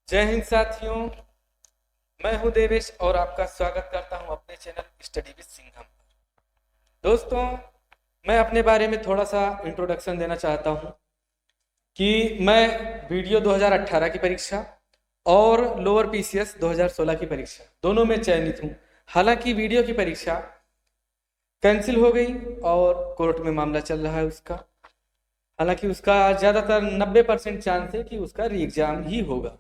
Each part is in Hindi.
जय हिंद साथियों। मैं हूं देवेश और आपका स्वागत करता हूं अपने चैनल स्टडी विद सिंघम पर। दोस्तों, मैं अपने बारे में थोड़ा सा इंट्रोडक्शन देना चाहता हूं कि मैं वीडियो 2018 की परीक्षा और लोअर पीसीएस 2016 की परीक्षा दोनों में चयनित हूं। हालांकि वीडियो की परीक्षा कैंसिल हो गई और कोर्ट में मामला चल रहा है उसका। हालांकि उसका ज़्यादातर 90% चांस है कि उसका री एग्ज़ाम ही होगा,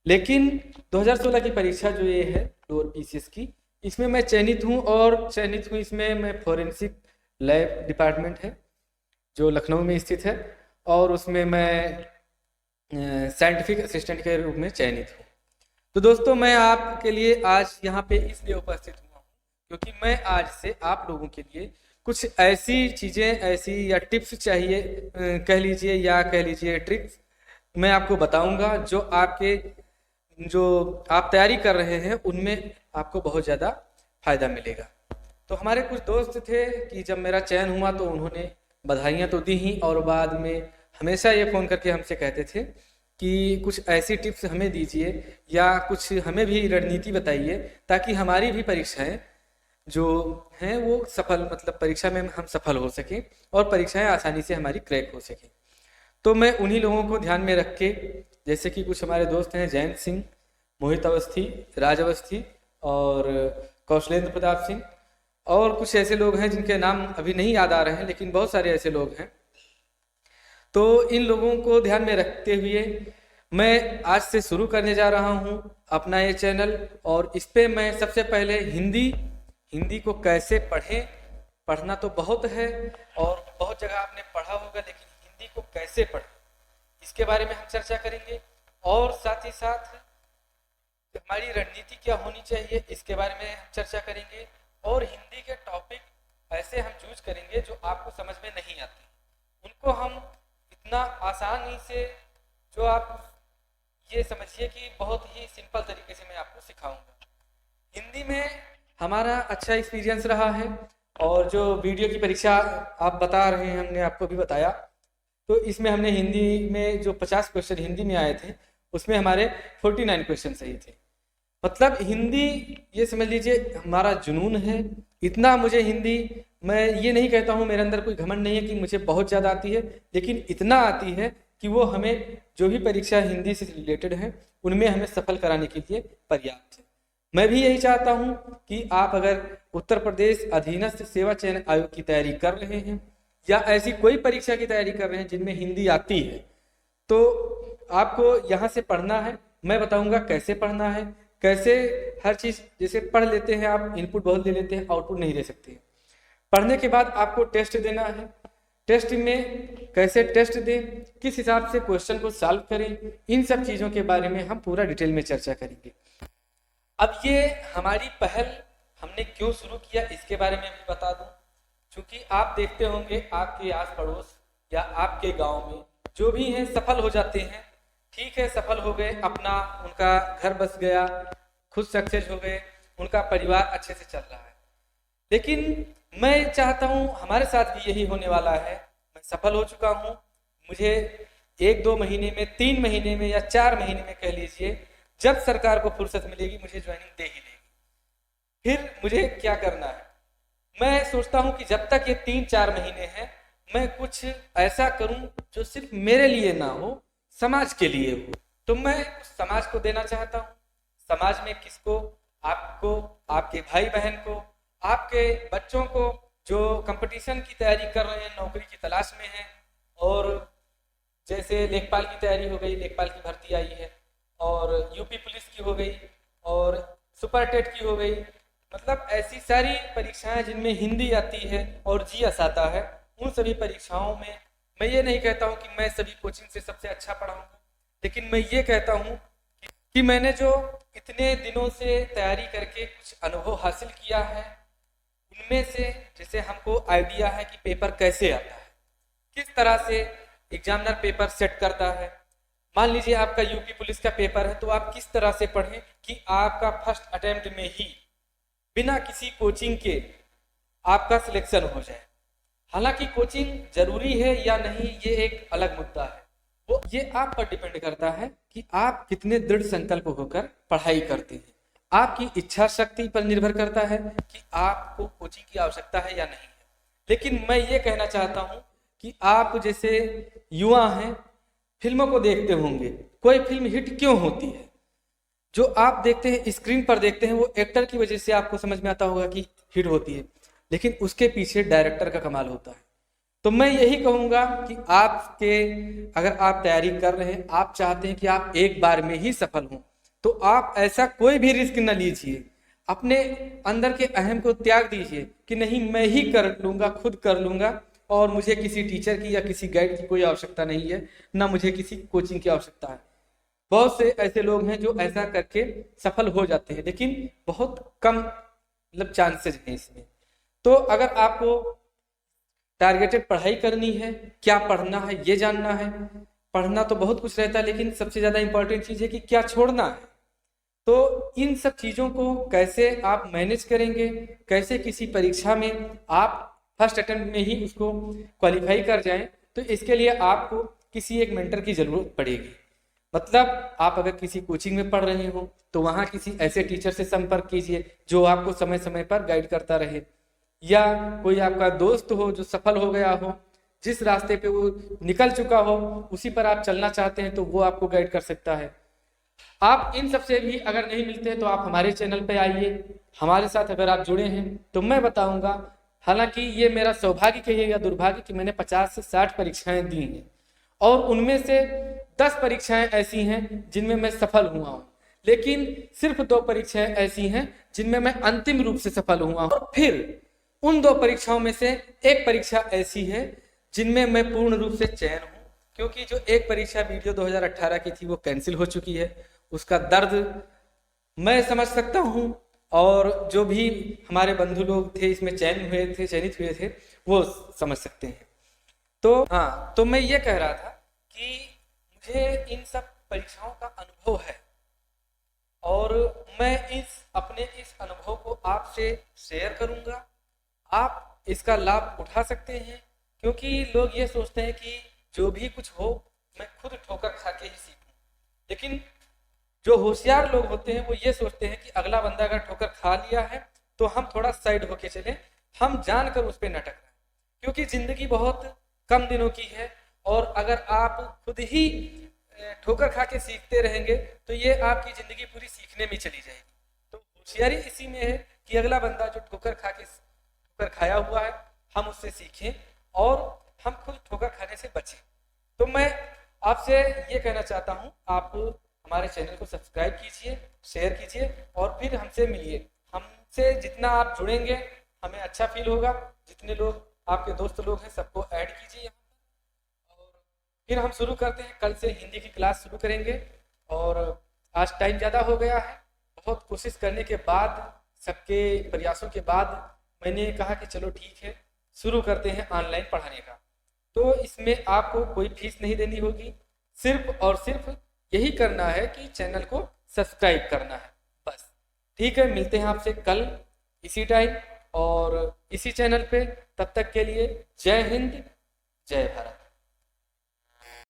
लेकिन 2016 की परीक्षा जो ये है लोअर पीसीएस की, इसमें मैं चयनित हूँ और चयनित हूँ इसमें मैं फॉरेंसिक लैब डिपार्टमेंट है जो लखनऊ में स्थित है और उसमें मैं साइंटिफिक असिस्टेंट के रूप में चयनित हूँ। तो दोस्तों, मैं आपके लिए आज यहाँ पे इसलिए उपस्थित हुआ हूँ क्योंकि मैं आज से आप लोगों के लिए कुछ ऐसी चीज़ें ऐसी या टिप्स चाहिए, कह लीजिए या कह लीजिए ट्रिक्स मैं आपको बताऊंगा जो आप तैयारी कर रहे हैं उनमें आपको बहुत ज़्यादा फायदा मिलेगा। तो हमारे कुछ दोस्त थे कि जब मेरा चयन हुआ तो उन्होंने बधाइयाँ तो दी ही और बाद में हमेशा ये फ़ोन करके हमसे कहते थे कि कुछ ऐसी टिप्स हमें दीजिए या कुछ हमें भी रणनीति बताइए ताकि हमारी भी परीक्षाएं जो हैं वो सफल, मतलब परीक्षा में हम सफल हो सकें और परीक्षाएं आसानी से हमारी क्रैक हो सकें। तो मैं उन्हीं लोगों को ध्यान में रख के, जैसे कि कुछ हमारे दोस्त हैं जयंत सिंह, मोहित अवस्थी, राज अवस्थी और कौशलेंद्र प्रताप सिंह, और कुछ ऐसे लोग हैं जिनके नाम अभी नहीं याद आ रहे हैं, लेकिन बहुत सारे ऐसे लोग हैं। तो इन लोगों को ध्यान में रखते हुए मैं आज से शुरू करने जा रहा हूं अपना ये चैनल, और इस पे मैं सबसे पहले हिंदी को कैसे पढ़ें। पढ़ना तो बहुत है और बहुत जगह आपने पढ़ा होगा, लेकिन हिंदी को कैसे पढ़ें इसके बारे में हम चर्चा करेंगे, और साथ ही साथ हमारी रणनीति क्या होनी चाहिए इसके बारे में हम चर्चा करेंगे, और हिंदी के टॉपिक ऐसे हम चूज करेंगे जो आपको समझ में नहीं आते, उनको हम इतना आसानी से, जो आप ये समझिए कि बहुत ही सिंपल तरीके से मैं आपको सिखाऊंगा। हिंदी में हमारा अच्छा एक्सपीरियंस रहा है और जो वीडियो की परीक्षा आप बता रहे हैं, हमने आपको भी बताया, तो इसमें हमने हिंदी में जो 50 क्वेश्चन हिंदी में आए थे उसमें हमारे 49 क्वेश्चन सही थे। मतलब हिंदी, ये समझ लीजिए हमारा जुनून है। इतना मुझे हिंदी, मैं ये नहीं कहता हूँ मेरे अंदर कोई घमंड नहीं है कि मुझे बहुत ज़्यादा आती है, लेकिन इतना आती है कि वो हमें जो भी परीक्षा हिंदी से रिलेटेड है उनमें हमें सफल कराने के लिए पर्याप्त है। मैं भी यही चाहता हूँ कि आप अगर उत्तर प्रदेश अधीनस्थ सेवा चयन आयोग की तैयारी कर रहे हैं या ऐसी कोई परीक्षा की तैयारी कर रहे हैं जिनमें हिंदी आती है, तो आपको यहाँ से पढ़ना है। मैं बताऊंगा कैसे पढ़ना है, कैसे हर चीज़, जैसे पढ़ लेते हैं आप, इनपुट बहुत ले लेते हैं, आउटपुट नहीं दे सकते। पढ़ने के बाद आपको टेस्ट देना है। टेस्ट में कैसे टेस्ट दें, किस हिसाब से क्वेश्चन को सॉल्व करें, इन सब चीज़ों के बारे में हम पूरा डिटेल में चर्चा करेंगे। अब ये हमारी पहल हमने क्यों शुरू किया इसके बारे में भी बता दूं, क्योंकि आप देखते होंगे आपके आस पड़ोस या आपके गांव में जो भी हैं सफल हो जाते हैं। ठीक है, सफल हो गए, अपना उनका घर बस गया, खुद सक्सेस हो गए, उनका परिवार अच्छे से चल रहा है। लेकिन मैं चाहता हूं हमारे साथ भी यही होने वाला है। मैं सफल हो चुका हूं, मुझे 1-2 महीने में, 3 महीने में या 4 महीने में कह लीजिए, जब सरकार को फुर्सत मिलेगी मुझे ज्वाइनिंग दे ही देगी। फिर मुझे क्या करना है, मैं सोचता हूं कि जब तक ये 3-4 महीने हैं मैं कुछ ऐसा करूं जो सिर्फ मेरे लिए ना हो, समाज के लिए हो। तो मैं समाज को देना चाहता हूँ। समाज में किसको? आपको, आपके भाई बहन को, आपके बच्चों को जो कंपटीशन की तैयारी कर रहे हैं, नौकरी की तलाश में हैं, और जैसे लेखपाल की तैयारी हो गई, लेखपाल की भर्ती आई है, और यूपी पुलिस की हो गई, और सुपर टेट की हो गई, मतलब ऐसी सारी परीक्षाएं जिनमें हिंदी आती है और जीएस आता है, उन सभी परीक्षाओं में मैं ये नहीं कहता हूँ कि मैं सभी कोचिंग से सबसे अच्छा पढ़ाऊंगा, लेकिन मैं ये कहता हूँ कि मैंने जो इतने दिनों से तैयारी करके कुछ अनुभव हासिल किया है, उनमें से जैसे हमको आइडिया है कि पेपर कैसे आता है, किस तरह से एग्जामिनर पेपर सेट करता है। मान लीजिए आपका यूपी पुलिस का पेपर है, तो आप किस तरह से पढ़ें कि आपका फर्स्ट अटेम्प्ट में ही बिना किसी कोचिंग के आपका सिलेक्शन हो जाए। हालांकि कोचिंग जरूरी है या नहीं ये एक अलग मुद्दा है, वो ये आप पर डिपेंड करता है कि आप कितने दृढ़ संकल्प होकर पढ़ाई करते हैं। आपकी इच्छा शक्ति पर निर्भर करता है कि आपको कोचिंग की आवश्यकता है या नहीं है। लेकिन मैं ये कहना चाहता हूँ कि आप जैसे युवा हैं, फिल्मों को देखते होंगे, कोई फिल्म हिट क्यों होती है? जो आप देखते हैं, स्क्रीन पर देखते हैं, वो एक्टर की वजह से आपको समझ में आता होगा कि हिट होती है, लेकिन उसके पीछे डायरेक्टर का कमाल होता है। तो मैं यही कहूंगा कि अगर आप तैयारी कर रहे हैं, आप चाहते हैं कि आप एक बार में ही सफल हों, तो आप ऐसा कोई भी रिस्क न लीजिए। अपने अंदर के अहम को त्याग दीजिए कि नहीं, मैं ही कर लूंगा, खुद कर लूंगा, और मुझे किसी टीचर की या किसी गाइड की कोई आवश्यकता नहीं है, ना मुझे किसी कोचिंग की आवश्यकता है। बहुत से ऐसे लोग हैं जो ऐसा करके सफल हो जाते हैं, लेकिन बहुत कम मतलब चांसेस हैं इसमें। तो अगर आपको टारगेटेड पढ़ाई करनी है, क्या पढ़ना है ये जानना है, पढ़ना तो बहुत कुछ रहता है, लेकिन सबसे ज्यादा इंपॉर्टेंट चीज है कि क्या छोड़ना है। तो इन सब चीजों को कैसे आप मैनेज करेंगे, कैसे किसी परीक्षा में आप फर्स्ट अटेम्प्ट में ही उसको क्वालिफाई कर जाएं, तो इसके लिए आपको किसी एक मेंटर की जरूरत पड़ेगी। मतलब आप अगर किसी कोचिंग में पढ़ रहे हो तो वहां किसी ऐसे टीचर से संपर्क कीजिए जो आपको समय समय पर गाइड करता रहे, या कोई आपका दोस्त हो जो सफल हो गया हो, जिस रास्ते पे वो निकल चुका हो उसी पर आप चलना चाहते हैं, तो वो आपको गाइड कर सकता है। आप इन सबसे भी अगर नहीं मिलते तो आप हमारे चैनल पे आइए, हमारे साथ अगर आप जुड़े हैं तो मैं बताऊंगा। हालांकि ये मेरा सौभाग्य कहिए या दुर्भाग्य कि मैंने 50 से 60 परीक्षाएं दी हैं, और उनमें से 10 परीक्षाएं ऐसी हैं जिनमें मैं सफल हुआ हूं, लेकिन सिर्फ 2 परीक्षाएं ऐसी हैं जिनमें मैं अंतिम रूप से सफल हुआ हूं। और फिर उन 2 परीक्षाओं में से एक परीक्षा ऐसी है जिनमें मैं पूर्ण रूप से चयन हूं, क्योंकि जो एक परीक्षा वीडियो 2018 की थी वो कैंसिल हो चुकी है। उसका दर्द मैं समझ सकता हूं, और जो भी हमारे बंधु लोग थे इसमें चयनित हुए थे वो समझ सकते हैं। तो हाँ, तो मैं ये कह रहा था कि मुझे इन सब परीक्षाओं का अनुभव है, और मैं अपने इस अनुभव को आपसे शेयर करूंगा। आप इसका लाभ उठा सकते हैं, क्योंकि लोग ये सोचते हैं कि जो भी कुछ हो मैं खुद ठोकर खा के ही सीखूं, लेकिन जो होशियार लोग होते हैं वो ये सोचते हैं कि अगला बंदा अगर ठोकर खा लिया है तो हम थोड़ा साइड होके चले, हम जानकर उस पर न टकराएं, क्योंकि जिंदगी बहुत कम दिनों की है, और अगर आप खुद ही ठोकर खा के सीखते रहेंगे तो ये आपकी जिंदगी पूरी सीखने में चली जाएगी। तो होशियारी इसी में है कि अगला बंदा जो ठोकर खाया हुआ है हम उससे सीखें और हम खुद ठोकर खाने से बचें। तो मैं आपसे ये कहना चाहता हूँ, आप हमारे चैनल को सब्सक्राइब कीजिए, शेयर कीजिए, और फिर हमसे मिलिए। हमसे जितना आप जुड़ेंगे हमें अच्छा फील होगा। जितने लोग आपके दोस्त लोग हैं सबको ऐड कीजिए यहाँ पर, और फिर हम शुरू करते हैं। कल से हिंदी की क्लास शुरू करेंगे, और आज टाइम ज़्यादा हो गया है। बहुत कोशिश करने के बाद, सबके प्रयासों के बाद मैंने कहा कि चलो ठीक है, शुरू करते हैं ऑनलाइन पढ़ाने का। तो इसमें आपको कोई फीस नहीं देनी होगी, सिर्फ और सिर्फ यही करना है कि चैनल को सब्सक्राइब करना है, बस। ठीक है, मिलते हैं आपसे कल इसी टाइम और इसी चैनल पे। तब तक के लिए जय हिंद, जय भारत।